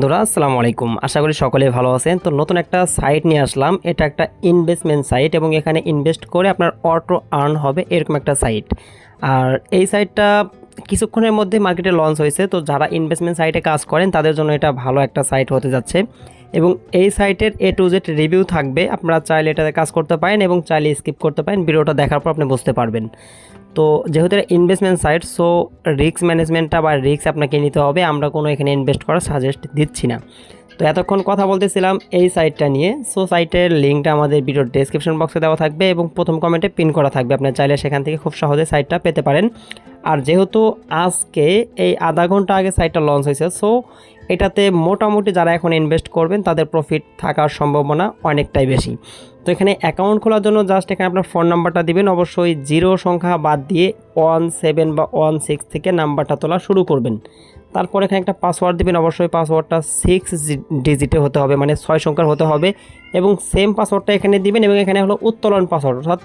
বন্ধুরা আসসালামু আলাইকুম। আশা করি সকলে ভালো আছেন। তো নতুন একটা সাইট নিয়ে আসলাম। এটা একটা ইনভেস্টমেন্ট সাইট এবং এখানে ইনভেস্ট করে আপনার অটো আর্ন হবে এরকম একটা সাইট। আর এই সাইটটা কিছুক্ষণের মধ্যে মার্কেটে লঞ্চ হয়েছে। তো যারা ইনভেস্টমেন্ট সাইটে কাজ করেন তাদের জন্য এটা ভালো একটা সাইট হতে যাচ্ছে এবং এই সাইটের A to Z রিভিউ থাকবে। আপনারা চাইলে এটাতে কাজ করতে পারেন এবং চাইলে স্কিপ করতে পারেন। ভিডিওটা দেখার পর আপনি বুঝতে পারবেন। তো যেহেতু এটা ইনভেস্টমেন্ট সাইট, সো রিস্ক ম্যানেজমেন্টটা বা রিস্ক আপনাকে নিতে হবে। আমরা কোনো এখানে ইনভেস্ট করার সাজেস্ট দিচ্ছি না। তো এতক্ষণ কথা বলতেছিলাম এই সাইটটা নিয়ে। সো সাইটের লিঙ্কটা আমাদের ভিডিওর ডেসক্রিপশন বক্সে দেওয়া থাকবে এবং প্রথম কমেন্টে পিন করা থাকবে। আপনি চাইলে সেখান থেকে খুব সহজে সাইটটা পেতে পারেন। আর যেহেতু আজকে এই আধা ঘন্টা আগে সাইটটা লঞ্চ হয়েছে, সো এটাতে মোটামুটি যারা এখন ইনভেস্ট করবেন তাদের প্রফিট থাকার সম্ভাবনা অনেকটাই বেশি। তো এখানে অ্যাকাউন্ট খোলার জন্য জাস্ট এখানে আপনার ফোন নাম্বারটা দিবেন। অবশ্যই 0 সংখ্যা বাদ দিয়ে 17 বা 16 থেকে নাম্বারটা তোলা শুরু করবেন। তারপর এখানে একটা পাসওয়ার্ড দিবেন। অবশ্যই পাসওয়ার্ডটা 6 ডিজিটে হতে হবে, মানে 6 সংখ্যার হতে হবে এবং সেম পাসওয়ার্ডটা এখানে দিবেন এবং এখানে হলো উত্তোলন পাসওয়ার্ড। অর্থাৎ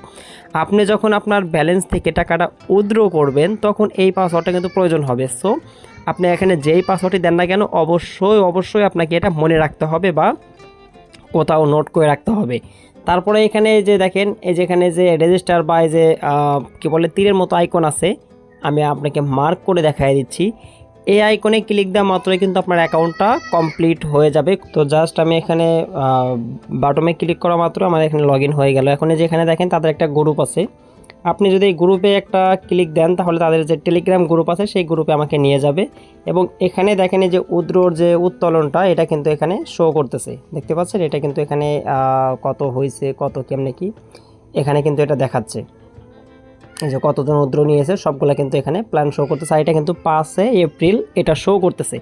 আপনি যখন আপনার ব্যালেন্স থেকে টাকাটা উইথড্র করবেন তখন এই পাসওয়ার্ডটা কিন্তু প্রয়োজন হবে। সো আপনি এখানে যেই পাসওয়ার্ডটি দেন না কেন অবশ্যই আপনাকে এটা মনে রাখতে হবে বা কোথাও নোট করে রাখতে হবে। তারপরে এখানে যে দেখেন, এই যে এখানে যে রেজিস্টার বা এই যে কী বলে তীরের মতো আইকন আছে, আমি আপনাকে মার্ক করে দেখাই দিচ্ছি। এই আইকনে ক্লিক দেওয়া মাত্রই কিন্তু আপনার অ্যাকাউন্টটা কমপ্লিট হয়ে যাবে। তো জাস্ট আমি এখানে বাটনে ক্লিক করা মাত্র আমার এখানে লগ ইন হয়ে গেল। এখন এই যে এখানে দেখেন তাদের একটা গ্রুপ আছে। আপনি যদি এই গ্রুপে একটা ক্লিক দেন তাহলে তাদের যে টেলিগ্রাম গ্রুপ আছে সেই গ্রুপে আমাকে নিয়ে যাবে এবং এখানে দেখেন এই যে উইথড্রর যে উত্তোলনটা এটা কিন্তু এখানে শো করতেছে, দেখতে পাচ্ছেন? এটা কিন্তু এখানে কত হয়েছে, কত কেমনে কি এখানে কিন্তু এটা দেখাচ্ছে। এই যে কতজন উইথড্র নিয়েছে সবগুলো কিন্তু এখানে প্ল্যান শো করতেছে। এটা কিন্তু 5 এপ্রিল এটা শো করতেছে।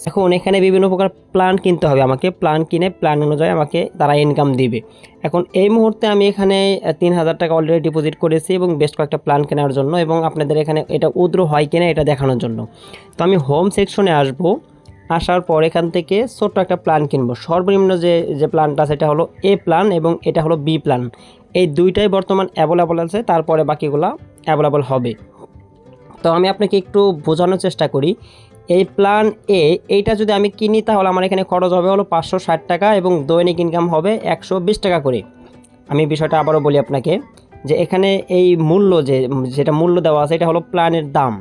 এখন এখানে বিভিন্ন প্রকার প্ল্যান কিনতে হবে আমাকে। প্ল্যান কিনে প্ল্যান অনুযায়ী আমাকে তারা ইনকাম দিবে। এখন এই মুহূর্তে আমি এখানে 3000 টাকা অলরেডি ডিপোজিট করেছি এবং বেশ কয়েকটা প্ল্যান কেনার জন্য এবং আপনাদের এখানে এটা উইথড্র হয় কিনা এটা দেখানোর জন্য। তো আমি হোম সেকশনে আসবো। আসার পর এখান থেকে ছোট্ট একটা প্ল্যান কিনবো। সর্বনিম্ন যে প্ল্যানটা সেটা হলো A প্ল্যান এবং এটা হলো B প্ল্যান। এই দুইটাই বর্তমান অ্যাভেলেবল আছে, তারপরে বাকিগুলা অ্যাভেলেবল হবে। তো আমি আপনাকে একটু বোঝানোর চেষ্টা করি। এই প্ল্যান এইটা যদি আমি কিনি তাহলে আমার এখানে খরচ হবে হলো 560 টাকা এবং দৈনিক ইনকাম হবে 120 টাকা করে। আমি বিষয়টা আবারও বলি আপনাকে যে এখানে এই মূল্য যেটা মূল্য দেওয়া আছে এটা হলো প্ল্যানের দাম।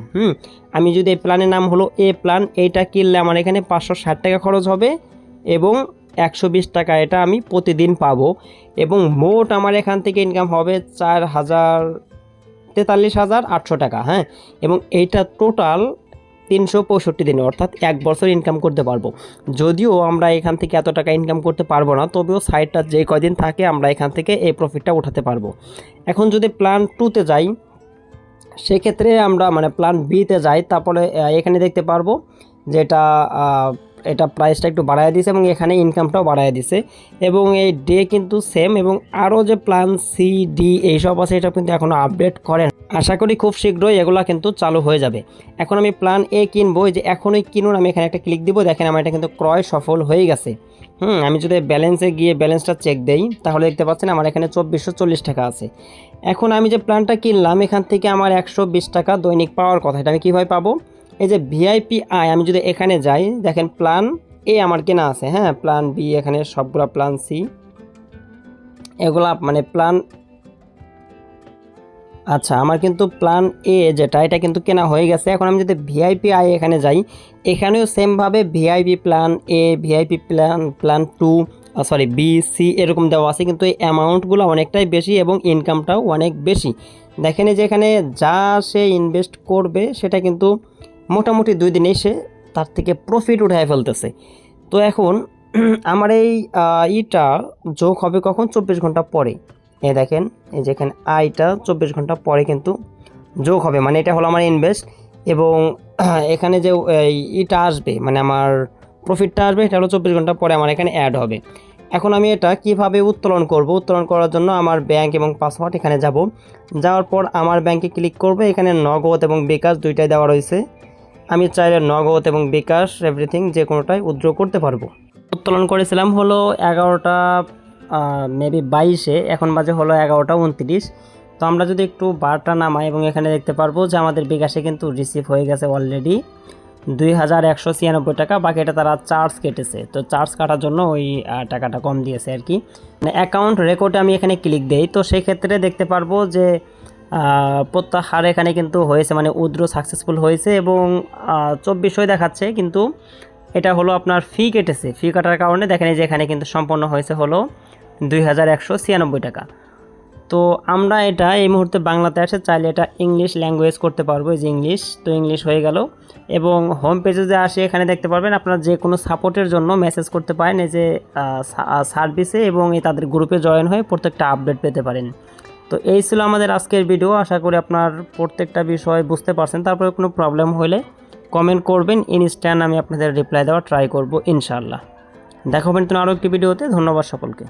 আমি যদি এই প্ল্যানের নাম হলো A প্ল্যান, এইটা কিনলে আমার এখানে 560 টাকা খরচ হবে এবং 120 টাকা এটা আমি প্রতিদিন পাবো এবং মোট আমার এখান থেকে ইনকাম হবে 43,800 টাকা। হ্যাঁ, এবং এইটা টোটাল 365 দিনে, অর্থাৎ 1 বছর ইনকাম করতে পারবো। যদিও আমরা এখান থেকে এত টাকা ইনকাম করতে পারবো না, তবেও সাইটটা যে কয়দিন থাকে আমরা এখান থেকে এই প্রফিটটা উঠাতে পারবো। এখন যদি প্ল্যান 2তে যাই সেক্ষেত্রে আমরা মানে প্ল্যান বিতে যাই, তারপরে এখানে দেখতে পারবো যে এটা প্রাইসটা একটু বাড়ায় দিয়েছে এবং এখানে ইনকামটাও বাড়ায় দিছে এবং এই ডে কিন্তু সেম এবং আরও যে প্ল্যান সি ডি এইসব আছে এটা কিন্তু এখনও আপডেট করেন। আশা করি খুব শীঘ্রই এগুলো কিন্তু চালু হয়ে যাবে। এখন আমি প্ল্যান এ কিনবো, যে এখনই কিনুন, আমি এখানে একটা ক্লিক দিব। দেখেন আমার এটা কিন্তু ক্রয় সফল হয়ে গেছে। আমি যদি ব্যালেন্সে গিয়ে ব্যালেন্সটা চেক দেই তাহলে দেখতে পাচ্ছেন আমার এখানে 2440 টাকা আছে। এখন আমি যে প্ল্যানটা কিনলাম এখান থেকে আমার 120 টাকা দৈনিক পাওয়ার কথা। এটা আমি কীভাবে পাবো? এই যে ভিআইপি আই, আমি যদি এখানে যাই দেখেন প্ল্যান এ আমার কেনা আছে। হ্যাঁ, প্ল্যান বি, এখানে সবগুলো প্ল্যান সি, এগুলা মানে প্ল্যান। আচ্ছা, আমার কিন্তু প্ল্যান এ যেটা এটা কিন্তু কেনা হয়ে গেছে। এখন আমি যদি ভিআইপি আই এখানে যাই, এখানেও সেমভাবে VIP plan A, VIP plan 2 sorry B C এরকম দেওয়া আছে, কিন্তু এই অ্যামাউন্টগুলো অনেকটাই বেশি এবং ইনকামটাও অনেক বেশি। দেখেন যে এখানে যা সে ইনভেস্ট করবে সেটা কিন্তু মোটামুটি 2 দিনেই সে তার থেকে প্রফিট উঠায় ফেলতেছে। তো এখন আমার এই ইটা যোগ হবে কখন? 24 ঘন্টা পরে। এই দেখেন এই যে এখানে আইটা 24 ঘন্টা পরে কিন্তু যোগ হবে, মানে এটা হলো আমার ইনভেস্ট এবং এখানে যে ইটা আসবে মানে আমার প্রফিটটা আসবে এটা হলো 24 ঘন্টা পরে আমার এখানে অ্যাড হবে। এখন আমি এটা কিভাবে উত্তোলন করব? উত্তোলন করার জন্য আমার ব্যাংক এবং পাসওয়ার্ড এখানে যাব। যাওয়ার পর আমার ব্যাংকে ক্লিক করব। এখানে নগদ এবং বিকাশ দুইটাই দেওয়া রয়েছে। আমি চাইলে নগদ এবং বিকাশ এভরিথিং যে কোনোটাই উইথড্র করতে পারবো। উত্তোলন করেছিলাম হলো 11টা মেবি 22-এ, এখন বাজে হলো 11টা 29। তো আমরা যদি একটু বারটা নামাই এবং এখানে দেখতে পারবো যে আমাদের বিকাশে কিন্তু রিসিভ হয়ে গেছে অলরেডি 2196 টাকা, বাকিটা তারা চার্জ কেটেছে। তো চার্জ কাটার জন্য ওই টাকাটা কম দিয়েছে আর কি। অ্যাকাউন্ট রেকর্ডে আমি এখানে ক্লিক দেই, তো সেই ক্ষেত্রে দেখতে পারবো যে প্রত্যাহার এখানে কিন্তু হয়েছে, মানে উইথড্র সাকসেসফুল হয়েছে এবং 2400 দেখাচ্ছে, কিন্তু এটা হলো আপনার ফি কেটেছে। ফি কাটার কারণে দেখেন যে এখানে কিন্তু সম্পন্ন হয়েছে হলো 2196 টাকা। তো আমরা এটা এই মুহূর্তে বাংলাতে আসে চাইলে এটা ইংলিশ ল্যাঙ্গুয়েজ করতে পারবো, এই যে ইংলিশ, তো ইংলিশ হয়ে গেল। এবং হোম পেজে যে আসে এখানে দেখতে পারবেন আপনারা যে কোনো সাপোর্টের জন্য মেসেজ করতে পারেন এই যে সার্ভিসে, এবং এই তাদের গ্রুপে জয়েন হয়ে প্রত্যেকটা আপডেট পেতে পারেন। তো এই ছিল আমাদের আজকের ভিডিও। আশা করি আপনার প্রত্যেকটা বিষয় বুঝতে পারছেন। তারপরে কোনো প্রবলেম হলে কমেন্ট করবেন, ইনস্ট্যান্ট আমি আপনাদের রিপ্লাই দেওয়ার ট্রাই করব ইনশাআল্লাহ। দেখা হবে নতুন আরও একটি ভিডিওতে। ধন্যবাদ সকলকে।